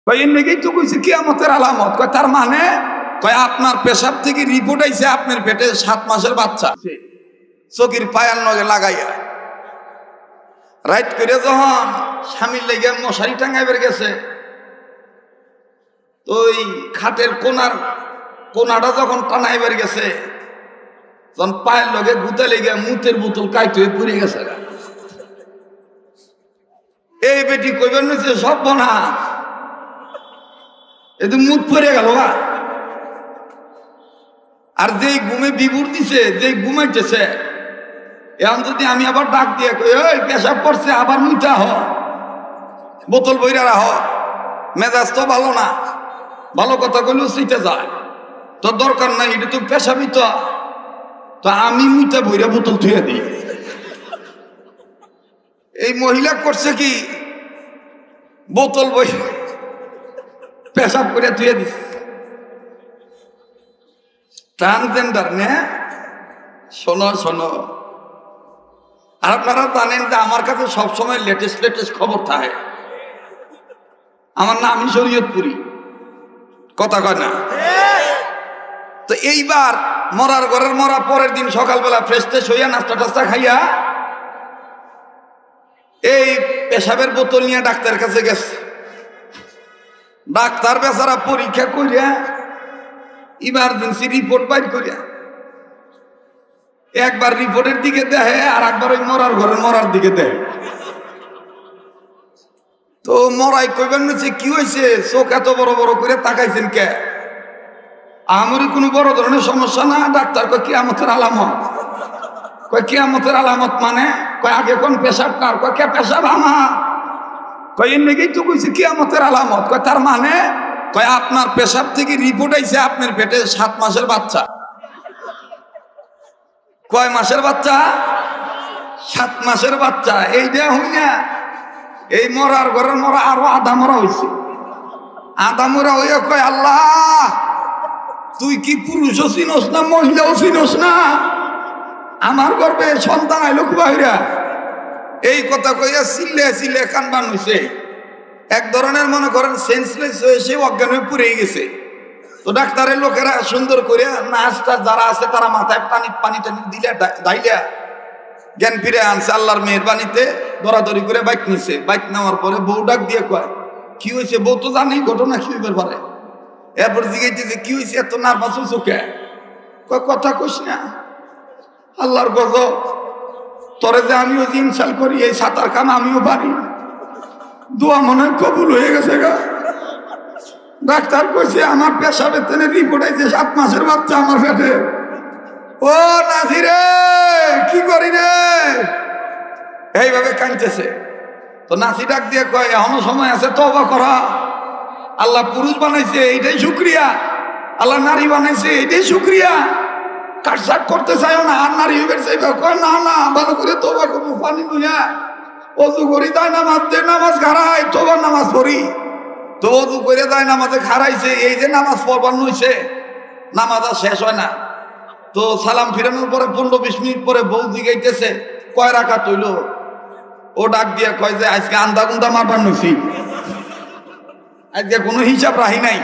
কয় এর নাকি তো কইছে কিয়ামতের আলামত। কয় তার মানে? কয় আপনার পেশাব থেকে রিপোর্ট আইছে আপনার পেটে 7 মাসের বাচ্চা, চকির পায়ার নগে লাগাইয়া রাইট করে যখন স্বামীর লেগে মশারি টাঙ্গাইবার গেছে, তো ওই খাটের কোনাটা যখন টানাইবার গেছে, তখন পায়ের লগে গুতা লেগে মুতের বোতল কাইট হয়ে পড়ে গেছে। এই বেটি কইবেন নিচ্ছে সব বনা এ তো মুত পড়ে গেল। আর যেই ঘুমে বিভুর দিছে, যেই ঘুমাইতেছে, এখন যদি আমি আবার ডাক দিয়ে কই ওই পেশাব করছে আবার মুইটা হ, বোতল বইরা রাহ, মেজাজ তো ভালো না, ভালো কথা কইলেও সিটে যায়, তোর দরকার নাই, এটা তো পেশাবই তো আমি মুইটা বইরা বোতল থুয়ে দিই। এই মহিলা করছে কি, বোতল বই পেশাব করে থুয়ে দিস। ট্রান্সজেন্ডার নে, শোনো শোনো, আর আপনারা জানেন যে আমার কাছে সবসময় লেটেস্ট খবর থাকে। আমার নামই শরীয়তপুরি, কথা কয় না? তো এইবার মরার ঘরের মরা পরের দিন সকালবেলা ফ্রেশ ট্রেশ হইয়া নাস্তা টাস্তা খাইয়া এই পেশাবের বোতল নিয়ে ডাক্তারের কাছে গেছে। ডাক্তার বেচারা পরীক্ষা করিয়া ইমার্জেন্সি রিপোর্ট বাইর করিয়া একবার রিপোর্টের দিকে দেখে আর একবার ওই মরার ঘরের মরার দিকে দেখে। তো মরাই কইবেন নিচ্ছে কি হয়েছে, চোখ এত বড় বড় করে তাকাইছেন কে? আমারই কোনো বড় ধরনের সমস্যা না। ডাক্তার কয় কিয়ামতের আলামত। কয় কিয়ামতের আলামত মানে? কয় আগে কোন পেশাব কার? কয় কে পেশাব আমার। কয় এর নাকি তো কইছে কিয়ামতের আলামত। কয় তার মানে? কয় আপনার পেশাব থেকে রিপোর্ট আইছে আপনার পেটে 7 মাসের বাচ্চা। কয় মাসের বাচ্চা? 7 মাসের বাচ্চা। এইটা হই না, এই মরার ঘরের মরা আরো আধা মরা হয়েছে। আধা মরা হইয়া কয় আল্লাহ, তুই কি পুরুষও চিনস না মহিলাও চিনস না? আমার গর্বে সন্তান আইলো বাহিরা। এই কথা কইয়া চিল্লে কানবান হয়েছে। এক ধরনের মনে করেন সেন্সলেস হয়ে সে অজ্ঞান হয়ে পুড়ে গেছে। তো ডাক্তারের লোকেরা সুন্দর করে নার্সটা যারা আছে তারা মাথায় পানি টানি দিলে দাইলা জ্ঞান ফিরে আনছে আল্লাহর মেহেরবানিতে। দরাদরি করে বাইক নিছে। বাইক নেওয়ার পরে বউ ডাক দিয়ে কয় কি হয়েছে? বউ তো জানি ঘটনা কি হইবার পারে। এরপর জিজ্ঞেস কি হয়েছে, এত নার্ভাস হয়েছ কে? কয় কথা কইস না, আল্লাহর গজব, তোরে যে আমিও ইনসাল করি, এই সাঁতার কাম আমিও পারি, দোয়া মনে হয় কবুল হয়ে গেছে গা। ডাক্তার কইছে আমার পেশাবের তেনে রিপোর্ট আইছে 7 মাসের বাচ্চা আমার পেটে। ও নাসি রে, কি করি রে? এইভাবে কাঁদতেছে। তো নাসি ডাক দিয়ে কয় এখনো সময় আছে, তওবা করা। আল্লাহ পুরুষ বানাইছে এইটাই শুকরিয়া, আল্লাহ নারী বানাইছে এইটাই শুকরিয়া। কাটসাট করতে চাইও না, আর নারী হইবে চাইবে। কয় না না, ভালো করে তওবা করবো, পানি লইয়া অজু করি, তাই নামাজ দে, নামাজ খারাই, তওবার নামাজ পড়ি। তো অজু করে যায় নামাজে খারাইছে, এই যে নামাজ পড়বার নইছে, নামাজ আর শেষ হয় না। তো সালাম ফিরানোর পরে 15-20 মিনিট পরে বউ জিগাইতেছে কয় রাকাত হইল। ও ডাক দিয়ে কয় যে আজকে আন্দা গুন্দা মারবার নইছি, আজকে কোনো হিসাব রাহি নাই,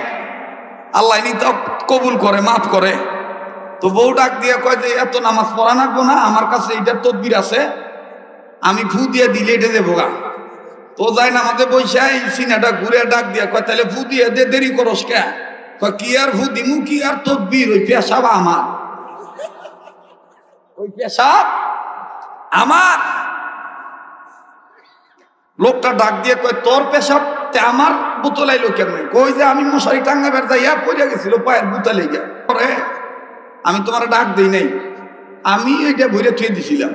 আল্লাহ নি তো কবুল করে, মাফ করে। তো বউ ডাক দিয়ে কয় যে এত নামাজ পড়া লাগবো না, আমার কাছে এইটার তদবির আছে, আমি ফু দিয়ে দিলে এটা দেবো গা। তো যাই নামাজে বসে এই সিনাটা ঘুরে ডাক দিয়ে কয় তাহলে ফু দিয়ে দে, দেরি করস কে? কয় কি আর ফু দিমু, কি আর তদবির, ওই পেশাব আমার, ওই পেশাব আমার। লোকটা ডাক দিয়ে কয় তোর পেশাব আমার বোতল আইলো কেমন? কই যে আমি মশারি টাঙ্গা বের যাইয়া পড়ে গেছিল পায়ের বুতা লেগে, পরে আমি তোমার ডাক দিই নাই, আমি এইটা ভরে থুয়ে দিছিলাম।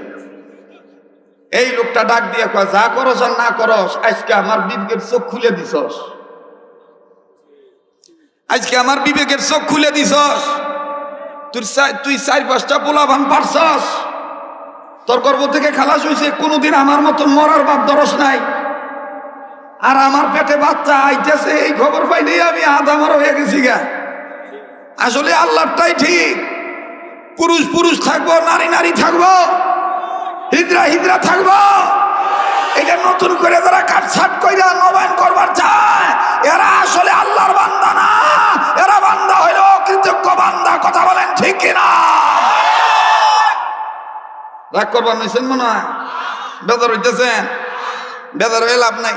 এই লোকটা ডাক দিয়ে কয় যা করস আর না করস, আজকে আমার বিবেকের চোখ খুলে দিছস, আজকে আমার বিবেকের চোখ খুলে দিছস। তুই 4-5টা পোলাপান পারছস, তোর গর্ভ থেকে খালাস হয়েছে, কোনোদিন আমার মতন মরার বাপ দরস নাই। আর আমার পেটে বাচ্চা আইতেছে, এই খবর পাইলেই আমি আধা মরা হয়ে গেছি গা। আসলে আল্লাহটাই ঠিক, পুরুষ পুরুষ থাকবো, নারী নারী থাকবো, হিজরা হিজরা থাকবো, এটা নতুন করে যারা কাটছাট কইরা নবায়ন করবার চায় এরা আসলে আল্লাহর বান্দা না, এরা বান্দা হইল কৃতজ্ঞ বান্দা। কথা বলেন ঠিক কিনা? রাগ করবার নিছেন মনে হয়? বেজার হইতেছেন? বেজার হয়ে লাভ নাই।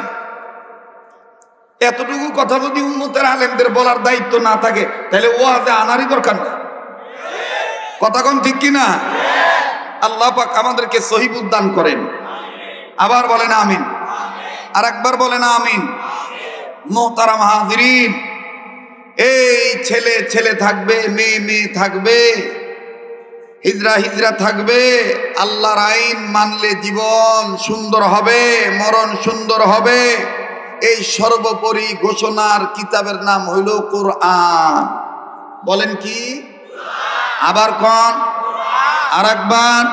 এতটুকু কথা যদি উম্মতের আলেমদের বলার দায়িত্ব না থাকে তাহলে ওয়াজে আনারই দরকার না। কথা কোন ঠিক কিনা? আল্লাহ পাক আমাদেরকে সহিবুদ দান করেন। আবার বলেন আমিন, আর একবার বলেন আমিন। মোহতারাম হাজিরিন, এই ছেলে ছেলে থাকবে, মেয়ে মেয়ে থাকবে, হিজরা হিজরা থাকবে। আল্লাহর আইন মানলে জীবন সুন্দর হবে, মরণ সুন্দর হবে। এই সর্বোপরি ঘোষণার কিতাবের নাম হইল কোরআন। বলেন কি? আবার কোন? আর একবার।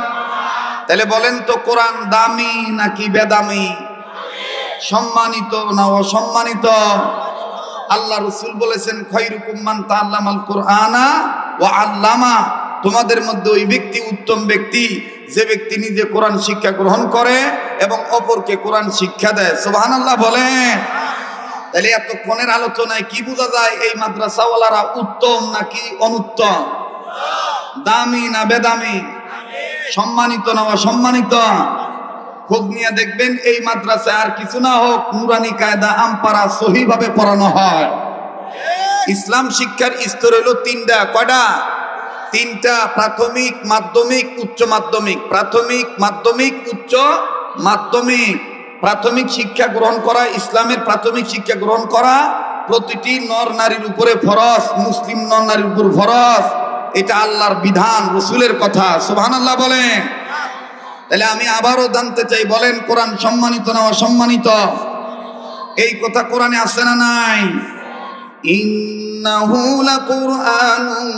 তাহলে বলেন তো কোরআন দামি নাকি বেদামি? সম্মানিত না অসম্মানিত? আল্লাহ রাসূল বলেছেন খায়রুকুম মান তাআল্লামাল কুরআনা ওয়া আল্লামা। তোমাদের মধ্যে ওই ব্যক্তি উত্তম ব্যক্তি যে ব্যক্তি নিজে কোরআন শিক্ষা গ্রহণ করে এবং অপরকে কোরআন শিক্ষা দেয়। সুবহানাল্লাহ বলেন। তাহলে এতক্ষণের আলোচনায় কি বোঝা যায়? এই মাদ্রাসাওয়ালারা উত্তম নাকি অনুত্তম? দামি না বেদামি? সম্মানিত না অসম্মানিত? খোঁজ নিয়ে দেখবেন এই মাদ্রাসায় আর কিছু না হোক নুরানি কায়দা আমপারা সহি ভাবে পড়ানো হয়। ইসলাম শিক্ষার স্তর হলো তিনটা। কয়টা? তিনটা। প্রাথমিক, মাধ্যমিক, উচ্চ মাধ্যমিক। প্রাথমিক, মাধ্যমিক, উচ্চ মাধ্যমিক। প্রাথমিক শিক্ষা গ্রহণ করা, ইসলামের প্রাথমিক শিক্ষা গ্রহণ করা প্রতিটি নর নারীর উপরে ফরজ, মুসলিম নর নারীর উপর ফরজ। এটা আল্লাহর বিধান, রাসূলের কথা। সুবহানাল্লাহ বলেন। তাহলে আমি আবারও জানতে চাই, বলেন কোরআন সম্মানিত না অসম্মানিত? এই কথা কোরআনে আছে না নাই? ইন্নাহু লাকুরআনুন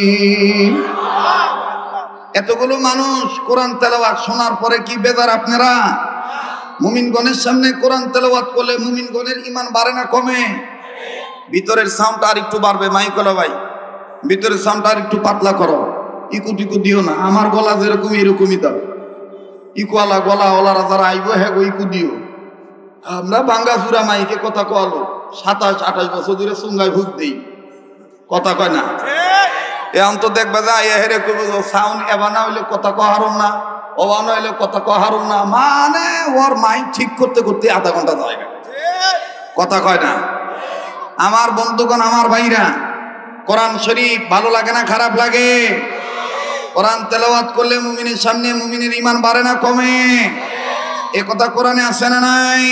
কারীম। এতগুলো মানুষ কোরআন তেলাওয়াত শোনার পরে কি বেজার আপনারা? মুমিনগণের সামনে কোরআন তেলাওয়াত করলে মুমিনগণের ঈমান বাড়ে না কমে? ভিতরের সাউন্ড আর একটু বাড়বে। মাইক হলো ভাই, ভিতরের সাউন্ড আর একটু পাতলা করো, ইকু টিকু দিও না। আমার গলা যেরকম এরকমই দাও। ইকুয়ালা গলা ওলারা যারা আইব হ্যাঁ ইকু দিও। আমরা ভাঙ্গা চুরা মাইকে কথা কলো 27-28 বছর ধরে চুঙ্গায় ভুগ দেই, কথা কয় না। এখন তো দেখবা যা হেরে সাউন্ড এবার না হইলে কথা কহারুম না, ওবা না হইলে কথা কহারুম না। মানে ওর মাইক ঠিক করতে করতে আধা ঘন্টা যায়, কথা কয় না। আমার বন্ধুগণ, আমার ভাইরা, কোরআন শরীফ ভালো লাগে না খারাপ লাগে? কোরআন তেলাওয়াত করলে মুমিনের সামনে মুমিনের ঈমান বাড়ে না কমে? এ কথা কোরআনে আছে না নাই?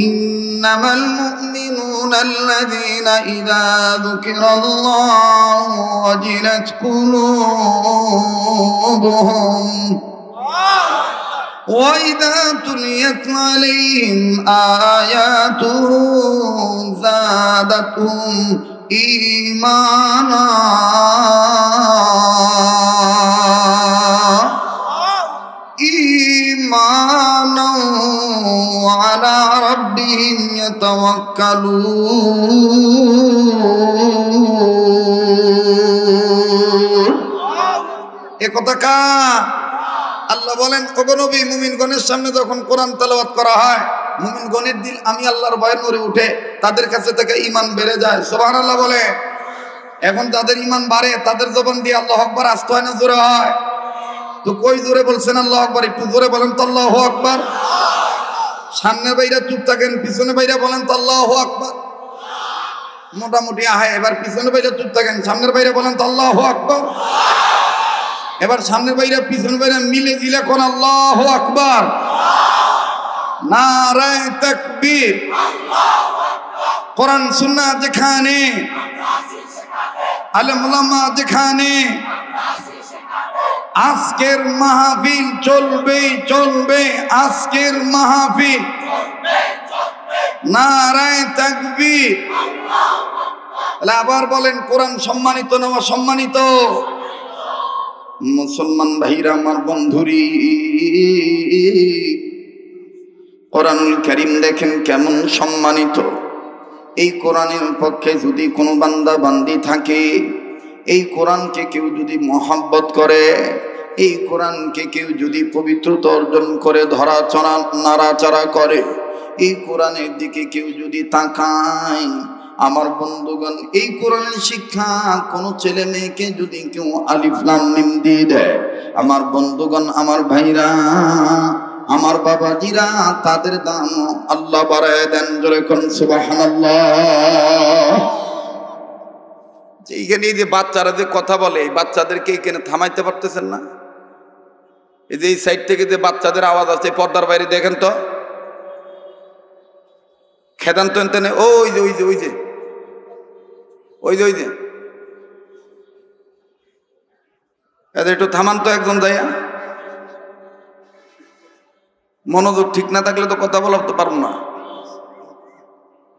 ইন্নামাল মুমিনুনা আল্লাযীনা ইযা যুকিরাল্লাহু ওয়াজিলাত কুলুবুহুম وَإِذَا تُلِيَتْ عَلَيْهِمْ آيَاتُهُ زَادَتْهُمْ إِيمَانًا وعلى ربهم يتوكلون। এ কথা কার? আল্লাহ বলেন, ওগো নবী, মুমিনগণের সামনে যখন কোরআন তেলাওয়াত করা হয় মুমিনগণের দিল আমি আল্লাহর ভয়ে নড়ে উঠে, তাদের কাছে থেকে ঈমান বেড়ে যায়। সুবহানাল্লাহ বলে। এখন যাদের ঈমান বাড়ে তাদের জবান দিয়ে আল্লাহু আকবার আসতে হয় না জোরে হয়? তো কই জোরে বলছেন আল্লাহু আকবার? একটু জোরে বলেন তো আল্লাহু আকবার। সামনের বাইরা চুপ থাকেন, পিছনে বাইরা বলেন তো আল্লাহু আকবার। মোটামুটি আহে। এবার পিছনে বাইরা চুপ থাকেন, সামনের বাইরা বলেন তো আল্লাহু আকবার। এবার সামনের বাইরা পিছনের বাইরা মিলে জিলে কোন আল্লাহু আকবার। নারায়ে তাকবীর। কোরআন সুন্নাহ যেখানে, আলেম ওলামা যেখানে, আজকের মাহফিল চলবে চলবে। আজকের মাহফিল নারায়ে তাকবীর। আবার বলেন কোরআন সম্মানিত না অসম্মানিত? মুসলমান ভাইরা আমার, বন্ধুরি, কোরআনুল কারীম দেখেন কেমন সম্মানিত। এই কোরআনের পক্ষে যদি কোনো বান্দা বান্দি থাকে, এই কোরআনকে কেউ যদি মহব্বত করে, এই কোরআনকে কেউ যদি পবিত্রতা অর্জন করে ধরাচড়া নাড়াচাড়া করে, এই কোরআনের দিকে কেউ যদি তাকায়, আমার বন্ধুগণ এই কোরআনের শিক্ষা কোনো ছেলে মেয়েকে যদি কেউ আলিফ লাম মিম দিয়ে দেয়, আমার বন্ধুগণ, আমার ভাইরা, আমার বাবাজিরা, তাদের দাম আল্লাহ বাড়ায় দেন। জোরে কোন সুবহানাল্লাহ। এইখানে এই যে বাচ্চারা যে কথা বলে, এই বাচ্চাদেরকে এখানে থামাইতে পারতেছেন না? এই যে এই সাইড থেকে যে বাচ্চাদের আওয়াজ আছে, পর্দার বাইরে দেখেন তো, খেদান তো এনে, ওই যে ওই যে ওই যে ওই যে ওই যে এদের একটু থামান তো, একজন যাইয়া। মনোযোগ ঠিক না থাকলে তো কথা বলতে পারবো না।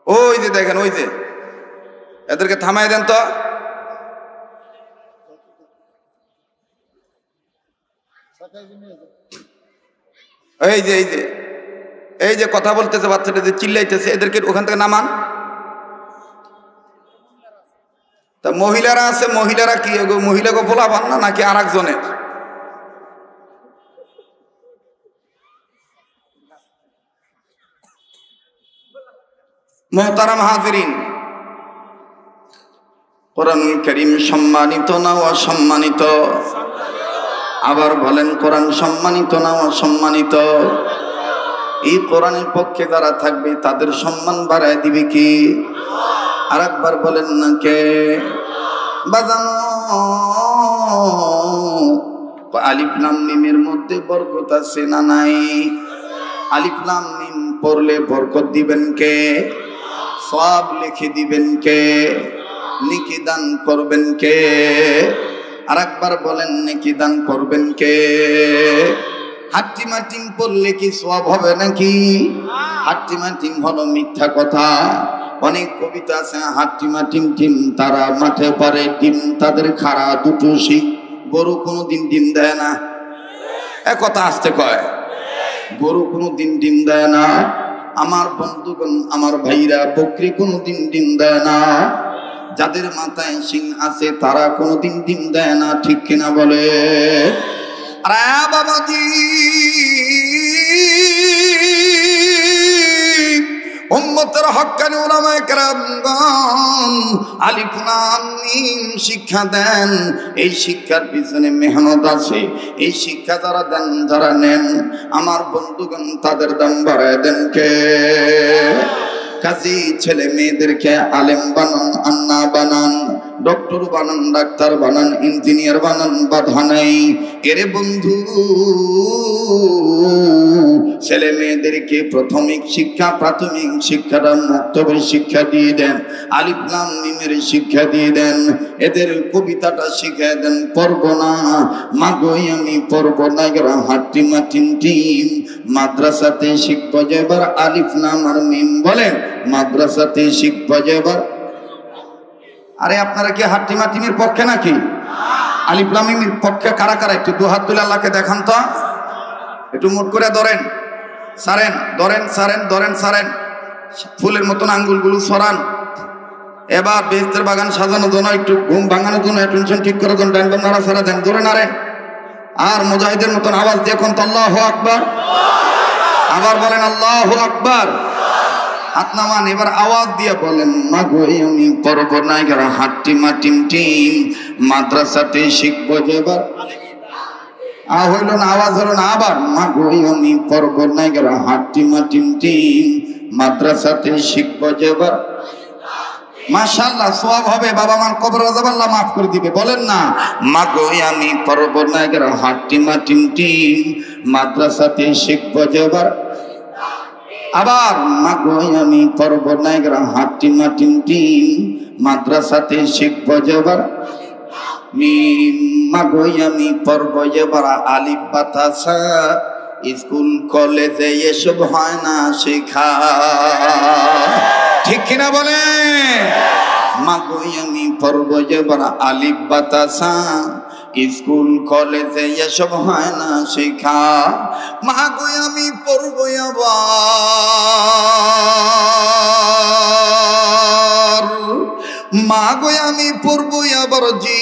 ওই যে দেখেন, ওই যে এদেরকে থামাই দেন তো। এই যে এই যে এই যে কথা বলতেছে বাচ্চাটা, যে চিল্লাইতেছে, এদেরকে ওখান থেকে নামান। তা মহিলারা আছে, মহিলারা কি মহিলাকে বলাবান না নাকি আর একজনের? মুহতারাম হাজিরিন, কোরআনুল কারীম সম্মানিত না অসম্মানিত? আবার বলেন, কোরআন সম্মানিত না অসম্মানিত? এই কোরআনের পক্ষে যারা থাকবে তাদের সম্মান বাড়ায় দিবে কি? আর একবার বলেন না, কে? বাজানো আলিফ লাম মিমের মধ্যে বরকত আছে না নাই? আলিফ লাম মিম পড়লে বরকত দিবেন কে? সওয়াব লিখে দিবেন কে? নেকি দান করবেন কে? আর একবার বলেন, নেকি দান করবেন কে? হাট্টিমা টিম পড়লে কি সওয়াব হবে নাকি? হাট্টিমা টিম হলো মিথ্যা কথা। অনেক কবিতা আছে, হাট্টিমা টিম টিম তারা মাঠে পারে ডিম, তাদের খাড়া দুটো শিং, গরু কোনোদিন ডিম দেয় না। এ কথা আসতে কয়, গরু কোনোদিন ডিম দেয় না। আমার বন্ধুগণ, আমার ভাইরা, বকরি কোনোদিন ডিম দেয় না। যাদের মাথায় শিং আছে তারা কোনোদিন ডিম দেয় না, ঠিক কিনা বলে? আরে বাবাজি, উম্মতের হক্কানি উলামায়ে কেরামগণ আলিফ লাম মিম শিক্ষা দেন। এই শিক্ষার পিছনে মেহনত আছে। এই শিক্ষা যারা দেন, যারা নেন, আমার বন্ধুগণ, তাদের দাম বাড়ায় দেন কে? কাজী ছেলে মেয়েদেরকে আলেম বানান, আন্না বানান, ডক্টর বানান, ডাক্তার বানান, ইঞ্জিনিয়ার বানান, বাধা নেই। এরে বন্ধু, ছেলে মেয়েদেরকে প্রাথমিক শিক্ষা, প্রাথমিক শিক্ষাটা মক্তবের শিক্ষা দিয়ে দেন, আলিফ লাম মিমের শিক্ষা দিয়ে দেন, এদের কবিতাটা শিখিয়ে দেন। পড়ব না মাগোই আমি পড়ব না, এরা হাট্টিমা টিম টিম। মাদ্রাসাতে শিখব যেবার আলিফ লাম আর মিম। বলেন, মাদ্রাসাতে শিখব যেবার। আরে আপনারা কি হাট্টিমা টিমের পক্ষে নাকি? আলিফ লাম মিমের পক্ষে কারা কারা? একটু দু হাত তুলে আল্লাহকে দেখান তো। একটু মুট করে ধরেন, সারেন, ধরেন, সারেন, ধরেন, সারেন, ফুলের মতন আঙ্গুলগুলো সরান। এবার বেহেশতের বাগান সাজানোর জন্য, একটু ঘুম ভাঙানোর জন্য, টেনশন ঠিক করার জন্য ডান বাম নাড়া সারা দেন, ধরে নাড়েন। আর মুজাহিদের মতন আওয়াজ দিয়ে এখন তো আল্লাহু আকবার। আবার বলেন আল্লাহু আকবার। হাত নামান, এবার আওয়াজ দিয়ে বলেন, মাগোই আমি পড়ব না, এরা হাট্টিমা টিম টিম। মাদ্রাসাতে শিখবো যেবার। হইল না, আওয়াজ হলো না। আবার, মাগোই আমি পড়ব না, এরা হাট্টিমা টিম টিম। মাদ্রাসাতে শিখবো যেবার। মাশাআল্লাহ, সওয়াব হবে। বাবা মার কবর আযাব আল্লাহ মাফ করে দিবে। বলেন না, মাগোই আমি পড়ব না, এরা হাট্টিমা টিম টিম। মাদ্রাসাতে শিখবো যেবার। আবার, মাগোই আমি পড়ব না, এরা হাট্টিমা টিম টিম। মাদ্রাসাতে শিখবো যেবার মিম। মাগোই আমি পড়ব যেবার আলিফ বাতাসা। স্কুল কলেজে এসব হয় না শেখা, ঠিক কিনা বলে? মাগোই আমি পড়ব যেবার আলিফ বাতাসা। স্কুল কলেজে এসব হয় না শেখা। মাগোই আমি পড়ব আবার মা গো আমি পড়ব আবার জি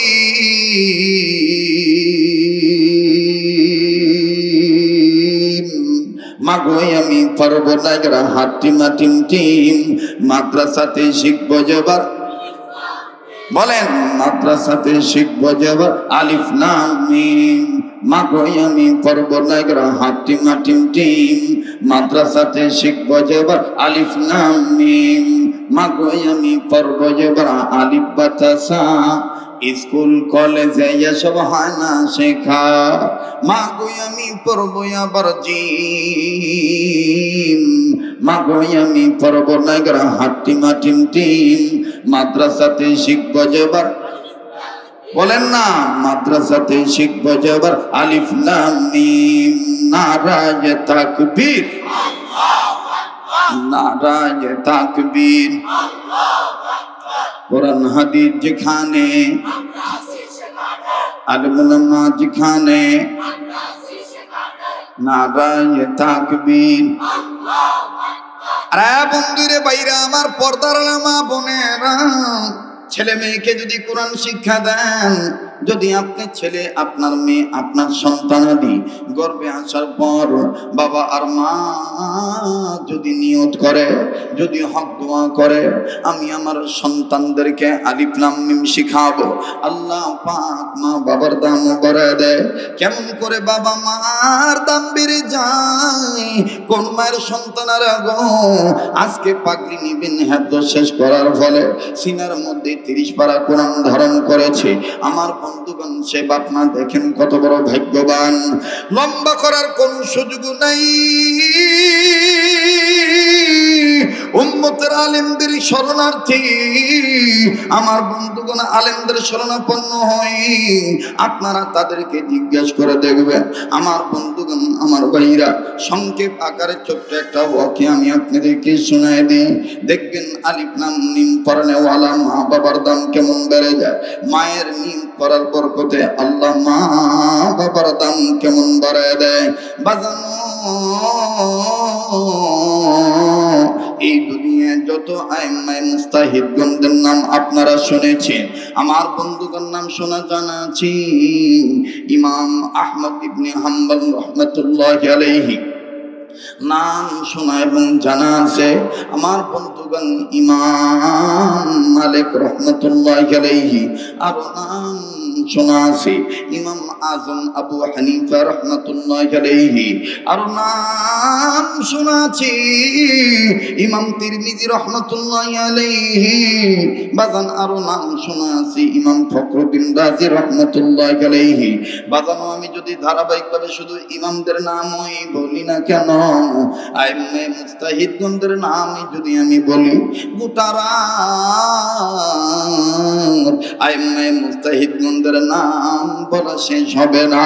মাগো আমি পারবো না গরা হাটিমা টিম টিম মাদ্রাসাতে শিখবো যেবার বলেন মাদ্রাসাতে শিখবো যেবার আলিফ লাম মিম মাগো আমি পারবো না গরা হাটিমা টিম টিম মাদ্রাসাতে শিখবো যেবার আলিফ লাম মিম মাগো আমি পারবো যেবার আলিফ বা তা সা স্কুল কলেজে এসব হয় না শেখা মাগো আমি পড়বো আবার জিম মাগো আমি পড়বো না গরা হাটিমা টিম টিম মাদ্রাসাতে শিখবো যেবার বলেন না মাদ্রাসাতে শিখবো যেবার আলিফ লাম মিম নারায়ে তাকবীর নারায়ে তাকবীর কোরআন হাদিস যেখানে আলেম উলামা যেখানে নারায়ে তাকবীর আরে বন্ধুরে বাইরা আমার পর্দার মা বোনেরা ছেলে মেয়েকে যদি কোরআন শিক্ষা দেন যদি আপনি ছেলে আপনার মেয়ে আপনার সন্তানাদি গর্ভে আসার পর বাবা আর মা যদি নিয়ত করে যদি হক দোয়া করে আমি আমার সন্তানদেরকে আলিফ লাম মিম শিখাবো আল্লাহ পাক মা বাবার দাম বাড়ায় দেয় কেমন করে বাবা মার দাম বেড়ে যায় কোন মায়ের সন্তানেরা গো আজকে পাগড়ি নিবেন হেফজ শেষ করার ফলে সিনার মধ্যে 30 পারা কোরআন ধারণ করেছে আমার বন্ধুগণ সে বাপ মা দেখেন কত বড় ভাগ্যবান লম্বা করার কোন সুযোগ নাই উম্মতের আলেমদের শরণার্থী আমার বন্ধুগণ আলেমদের শরণাপন্ন হই আপনারা তাদেরকে জিজ্ঞাসা করে দেখবেন আমার বন্ধুগণ আমার ভাইরা সংক্ষেপ আকারে ছোট্ট একটা ওয়াকিয়া আমি আপনাদেরকে শোনায় দিই দেখবেন আলিফ লাম মিম পড়ানেওয়ালা মা বাবার দাম কেমন বেড়ে যায় মায়ের মিম পড়ার বরকতে আল্লাহ মা বাবার দাম কেমন বাড়ায় দেয় বাজানো এই দুনিয়ায় যত আইম্মায়ে মুস্তাহিদগণদের নাম আপনারা শুনেছেন আমার বন্ধুগণ নাম শোনা জানা আছে ইমাম আহমদ ইবনে হাম্বল রাহমাতুল্লাহি আলাইহি নাম শোনা এবং জানা আছে আমার বন্ধুগণ ইমাম মালিক রাহমাতুল্লাহি আলাইহি আর নাম শোনা আছে ইমাম আজম আবু হানিফা রাহমাতুল্লাহি আলাইহি আর নাম শোনা আছে ইমাম তিরমিজি রাহমাতুল্লাহি আলাইহি বাজান আর নাম শোনা আছে ইমাম ফখরুদ্দিন রাজি রাহমাতুল্লাহি আলাইহি বাজানো আমি যদি ধারাবাহিকভাবে শুধু ইমামদের নামই বলি না কেন আইম্মে মুস্তাহিদগণদের নাম যদি আমি বলি গোটারা আইম্মে মুস্তাহিদগণদের নাম বলা শেষ হবে না।